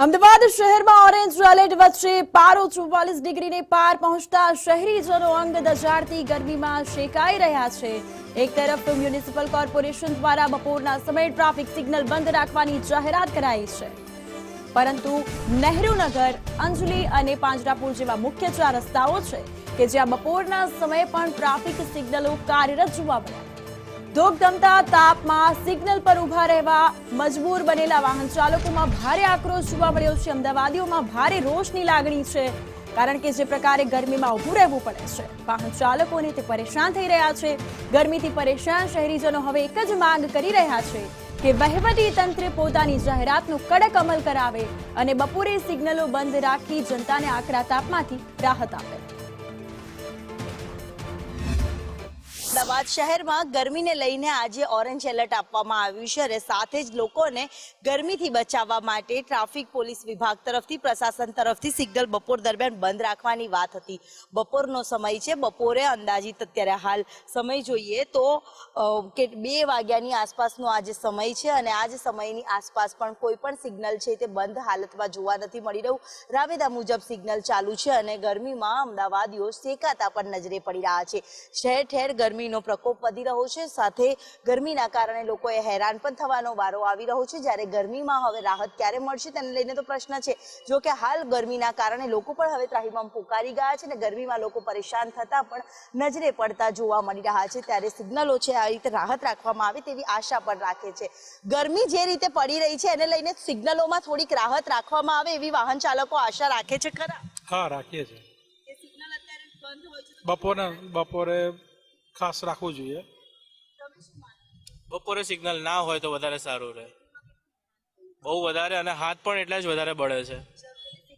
અમદાવાદ શહેરમાં orange alert વચ્ચે પારો 44 ડિગ્રીને પાર પહોંચતા શહેરીજનો અંગ દજાડતી ગરમીમાં શેકાઈ રહ્યા છે। એક તરફ મ્યુનિસિપલ કોર્પોરેશન દ્વારા બપોરના સમયે ટ્રાફિક સિગ્નલ બંધ રાખવાની જાહેરાત કરાઈ છે, પરંતુ નહેરુનગર, અંજલી અને પાંજરાપોળ જેવા મુખ્ય 4 રસ્તાઓ છે કે જ્યાં બપોરના સમયે પણ ટ્રાફિક સિગ્નલો કાર્યરત જોવા મળ્યા। ધોકધમતા તાપમાં સિગ્નલ પર ઉભા રહેવા મજબૂર બનેલા વાહન ચાલકોમાં ભારે આક્રોશ જોવા મળ્યો છે। અમદાવાદીઓમાં ભારે રોષની લાગણી છે, કારણ કે જે પ્રકારે ગરમીમાં ઊભું રહેવું પડે છે, વાહન ચાલકોને તે પરેશાન થઈ રહ્યા છે। ગરમીથી પરેશાન શહેરીજનો હવે એક જ માંગ કરી રહ્યા છે કે વહીવટી તંત્ર પોતાની જાહેરાતનો કડક અમલ કરાવે અને બપોરે સિગ્નલો બંધ રાખી જનતાને આકરા તાપમાંથી રાહત આપે। અમદાવાદ શહેરમાં ગરમીને લઈને આજે ઓરેન્જ એલર્ટ આપવામાં આવ્યું છે અને સાથે જ લોકોને ગરમીથી બચાવવા માટે ટ્રાફિક પોલીસ વિભાગ તરફથી, પ્રશાસન તરફથી સિગ્નલ બપોર દરમિયાન બંધ રાખવાની વાત હતી। બપોરનો સમય છે, બપોરે અંદાજિત અત્યારે હાલ સમય જોઈએ તો 2 વાગ્યાની આસપાસનો આજે સમય છે અને આ જ સમયની આસપાસ પણ કોઈ પણ સિગ્નલ છે તે બંધ હાલતમાં જોવા નથી મળી રહ્યું। રાબેતા મુજબ સિગ્નલ ચાલુ છે અને ગરમીમાં અમદાવાદીઓ શેકાતા પણ નજરે પડી રહ્યા છે। ઠેર ઠેર ગરમીનો પ્રકોપ વધી રહ્યો છે, સાથે ગરમીના કારણે લોકોએ હેરાન પણ થવાનો વારો આવી રહ્યો છે। જ્યારે ગરમીમાં હવે રાહત ક્યારે મળશે તેને લઈને તો પ્રશ્ન છે। જો કે હાલ ગરમીના કારણે લોકો પણ હવે ત્રાહિમામ પોકારી ગયા છે અને ગરમીમાં લોકો પરેશાન થતા પણ નજરે પડતા જોવા મળી રહ્યા છે। ત્યારે સિગ્નલો છે આ રીતે રાહત રાખવામાં આવે તેવી આશા પણ રાખે છે। ગરમી જે રીતે પડી રહી છે એને લઈને સિગ્નલોમાં થોડીક રાહત રાખવામાં આવે એવી વાહન ચાલકો આશા રાખે છે ખરા? હા, રાખીએ છીએ। કે સિગ્નલ અત્યારે બંધ હોય છે બપોરે ખાસ રાખવું જોઈએ। બપોરે સિગ્નલ ના હોય તો વધારે સારું રહે, બહુ વધારે, અને હાથ પણ એટલા જ વધારે બળે છે।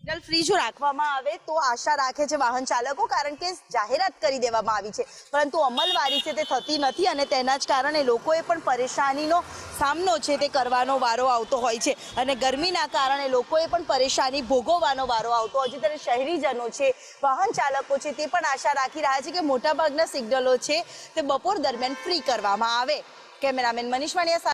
સિગ્નલ ફ્રી જો રાખવામાં આવે તો આશા રાખે છે વાહન ચાલકો, કારણ કે જાહેરાત કરી દેવામાં આવી છે પરંતુ અમલવારી છે તે થતી નથી અને તેના જ કારણે લોકોએ પણ પરેશાનીનો સામનો છે તે કરવાનો વારો આવતો હોય છે અને ગરમીના કારણે લોકોએ પણ પરેશાની ભોગવવાનો વારો આવતો હોય છે। ત્યારે શહેરીજનો છે, વાહન ચાલકો છે તે પણ આશા રાખી રહ્યા છે કે મોટાભાગના સિગ્નલો છે તે બપોર દરમિયાન ફ્રી કરવામાં આવે। કેમેરામેન મનીષ વાણિયા